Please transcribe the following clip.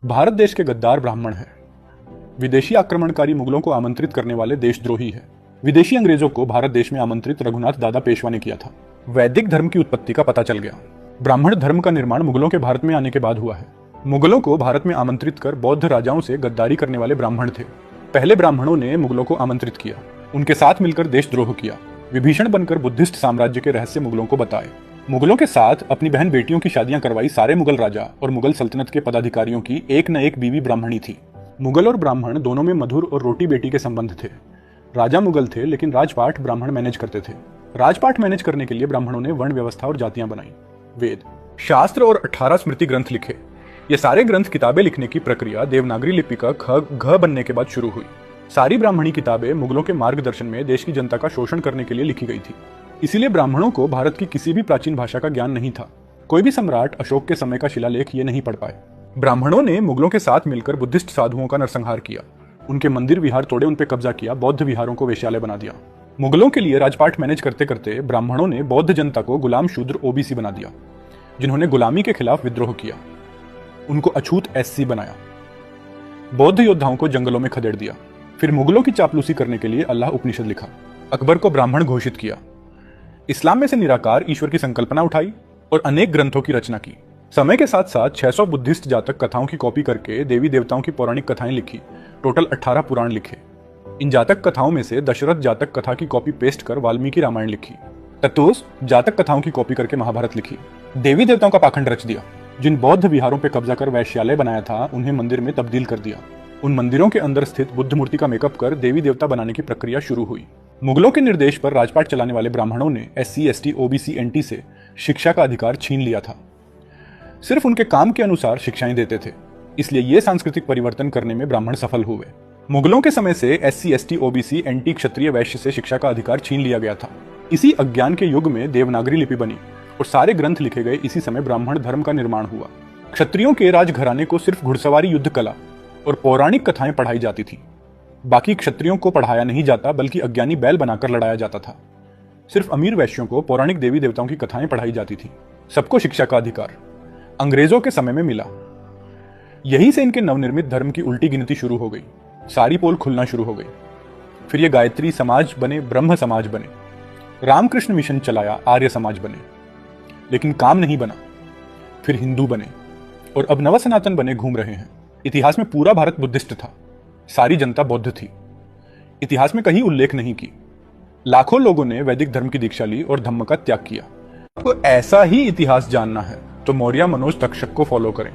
भारत देश के गद्दार ब्राह्मण है। विदेशी आक्रमणकारी मुगलों को आमंत्रित करने वाले देशद्रोही है। विदेशी अंग्रेजों को भारत देश में आमंत्रित रघुनाथ दादा पेशवा ने किया था। वैदिक धर्म की उत्पत्ति का पता चल गया। ब्राह्मण धर्म का निर्माण मुगलों के भारत में आने के बाद हुआ है। मुगलों को भारत में आमंत्रित कर बौद्ध राजाओं से गद्दारी करने वाले ब्राह्मण थे। पहले ब्राह्मणों ने मुगलों को आमंत्रित किया, उनके साथ मिलकर देशद्रोह किया, विभीषण बनकर बुद्धिस्ट साम्राज्य के रहस्य मुगलों को बताए। मुगलों के साथ अपनी बहन बेटियों की शादियां करवाई सारे मुगल राजा और मुगल सल्तनत के पदाधिकारियों की एक न एक बीवी ब्राह्मणी थी। मुगल और ब्राह्मण दोनों में मधुर और रोटी बेटी के संबंध थे। राजा मुगल थे लेकिन राजपाट ब्राह्मण मैनेज करते थे। राजपाट मैनेज करने के लिए ब्राह्मणों ने वर्ण व्यवस्था और जातियां बनाई, वेद, शास्त्र और 18 स्मृति ग्रंथ लिखे। ये सारे ग्रंथ किताबें लिखने की प्रक्रिया देवनागरी लिपि का घ बनने के बाद शुरू हुई। सारी ब्राह्मणी किताबें मुगलों के मार्गदर्शन में देश की जनता का शोषण करने के लिए लिखी गई थी। इसीलिए ब्राह्मणों को भारत की किसी भी प्राचीन भाषा का ज्ञान नहीं था। कोई भी सम्राट अशोक के समय का शिलालेख ये नहीं पढ़ पाए। ब्राह्मणों ने मुगलों के साथ मिलकर बुद्धिस्ट साधुओं का नरसंहार किया, उनके मंदिर विहार तोड़े, उन पे कब्जा किया, बौद्ध विहारों को वेश्यालय बना दिया। मुगलों के लिए राजपाट मैनेज करते करते ब्राह्मणों ने बौद्ध जनता को गुलाम शूद्र ओबीसी बना दिया, जिन्होंने गुलामी के खिलाफ विद्रोह किया। उनको अछूत एससी बनाया। बौद्ध योद्धाओं को जंगलों में खदेड़ दिया। फिर मुगलों की चापलूसी करने के लिए अल्लाह उपनिषद लिखा। अकबर को ब्राह्मण घोषित किया। इस्लाम में से निराकार ईश्वर की संकल्पना उठाई और अनेक ग्रंथों की रचना की। समय के साथ साथ 600 बुद्धिस्ट जातक कथाओं की कॉपी करके देवी देवताओं की पौराणिक कथाएं लिखी। टोटल 18 पुराण लिखे। इन जातक कथाओं में से दशरथ जातक कथा की कॉपी पेस्ट कर वाल्मीकि रामायण लिखी। ततोस जातक कथाओं की कॉपी करके महाभारत लिखी। देवी देवताओं का पाखंड रच दिया। जिन बौद्ध विहारों पर कब्जा कर वैश्यालय बनाया था उन्हें मंदिर में तब्दील कर दिया। उन मंदिरों के अंदर स्थित बुद्ध मूर्ति का मेकअप कर देवी देवता बनाने की प्रक्रिया शुरू हुई। मुगलों के निर्देश पर राजपाट चलाने वाले ब्राह्मणों ने एससी, एसटी, ओबीसी, एनटी से शिक्षा का अधिकार छीन लिया था। सिर्फ उनके काम के अनुसार शिक्षाएं देते थे, इसलिए ये सांस्कृतिक परिवर्तन करने में ब्राह्मण सफल हुए। मुगलों के समय से एससी, एसटी, ओबीसी, एनटी, क्षत्रिय, वैश्य से शिक्षा का अधिकार छीन लिया गया था। इसी अज्ञान के युग में देवनागरी लिपि बनी और सारे ग्रंथ लिखे गए। इसी समय ब्राह्मण धर्म का निर्माण हुआ। क्षत्रियों के राजघराने को सिर्फ घुड़सवारी, युद्ध कला और पौराणिक कथाएं पढ़ाई जाती थी। बाकी क्षत्रियों को पढ़ाया नहीं जाता, बल्कि अज्ञानी बैल बनाकर लड़ाया जाता था। सिर्फ अमीर वैश्यों को पौराणिक देवी देवताओं की कथाएं पढ़ाई जाती थी। सबको शिक्षा का अधिकार अंग्रेजों के समय में मिला। यहीं से इनके नवनिर्मित धर्म की उल्टी गिनती शुरू हो गई। सारी पोल खुलना शुरू हो गई। फिर ये गायत्री समाज बने, ब्रह्म समाज बने, रामकृष्ण मिशन चलाया, आर्य समाज बने। लेकिन काम नहीं बना। फिर हिंदू बने और अब नव सनातन बने घूम रहे हैं। इतिहास में पूरा भारत बुद्धिस्ट था, सारी जनता बौद्ध थी। इतिहास में कहीं उल्लेख नहीं की। लाखों लोगों ने वैदिक धर्म की दीक्षा ली और धम्म का त्याग किया। आपको ऐसा ही इतिहास जानना है तो मौर्य मनोज तक्षक को फॉलो करें।